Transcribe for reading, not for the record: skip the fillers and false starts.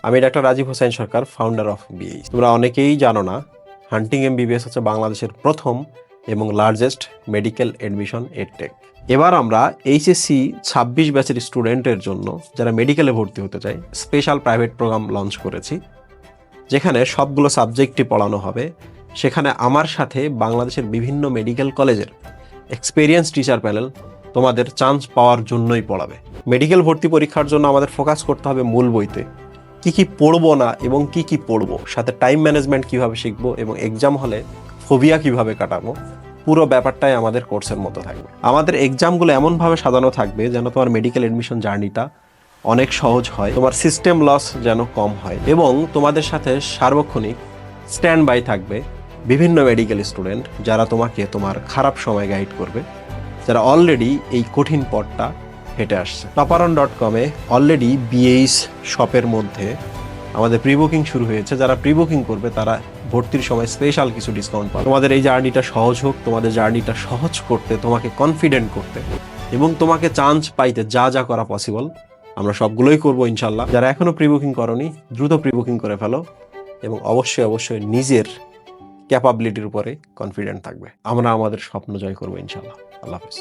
আমি doctor Rajib Hossain Sarkar, founder of BH. তোমরা অনেকেই জানো না, হান্টিং MBBS হচ্ছে বাংলাদেশের প্রথম এবং লার্জেস্ট মেডিকেল এডমিশন এডটেক। এবার আমরা এইচএসসি 26 ব্যাচের স্টুডেন্টের জন্য যারা মেডিকেলে ভর্তি হতে চায় স্পেশাল প্রাইভেট প্রোগ্রাম লঞ্চ করেছি, যেখানে সবগুলো সাবজেক্টই পড়ানো হবে। সেখানে আমার সাথে বাংলাদেশের বিভিন্ন মেডিকেল কলেজের এক্সপেরিয়েন্স টিচার প্যানেল তোমাদের চান্স পাওয়ার জন্যই পড়াবে। মেডিকেল ভর্তি পরীক্ষার জন্য আমাদের ফোকাস করতে হবে মূল বইতে, কি কি পড়বো না এবং কি কি পড়বো, সাথে টাইম ম্যানেজমেন্ট কিভাবে শিখবো এবং এক্সাম হলে ফোবিয়া কিভাবে কাটাবো, পুরো ব্যাপারটাই আমাদের কোর্সের মতো থাকবে। আমাদের এক্সামগুলো এমনভাবে সাজানো থাকবে যেন তোমার মেডিকেল এডমিশন জার্নিটা অনেক সহজ হয়, তোমার সিস্টেম লস যেন কম হয় এবং তোমাদের সাথে সার্বক্ষণিক স্ট্যান্ড বাই থাকবে বিভিন্ন মেডিকেল স্টুডেন্ট যারা তোমাকে তোমার খারাপ সময় গাইড করবে, যারা অলরেডি এই কঠিন পথটা হেঁটে আসছে। toparon.com অলরেডি বিএইচ শপের মধ্যে আমাদের প্রি বুকিং শুরু হয়েছে। যারা প্রি বুকিং করবে তারা ভর্তির সময় স্পেশাল কিছু ডিসকাউন্ট পাবে। তোমাদের এই জার্নিটা সহজ হোক, তোমাদের জার্নিটা সহজ করতে, তোমাকে কনফিডেন্ট করতে এবং তোমাকে চান্স পাইতে যা যা করা পসিবল আমরা সবগুলোই করবো ইনশাল্লাহ। যারা এখনো প্রি বুকিং করনি, দ্রুত প্রি বুকিং করে ফেলো এবং অবশ্যই নিজের ক্যাপাবিলিটির উপরে কনফিডেন্ট থাকবে। আমরা আমাদের স্বপ্ন জয় করবো ইনশাল্লাহ। আল্লাহ হাফেজ।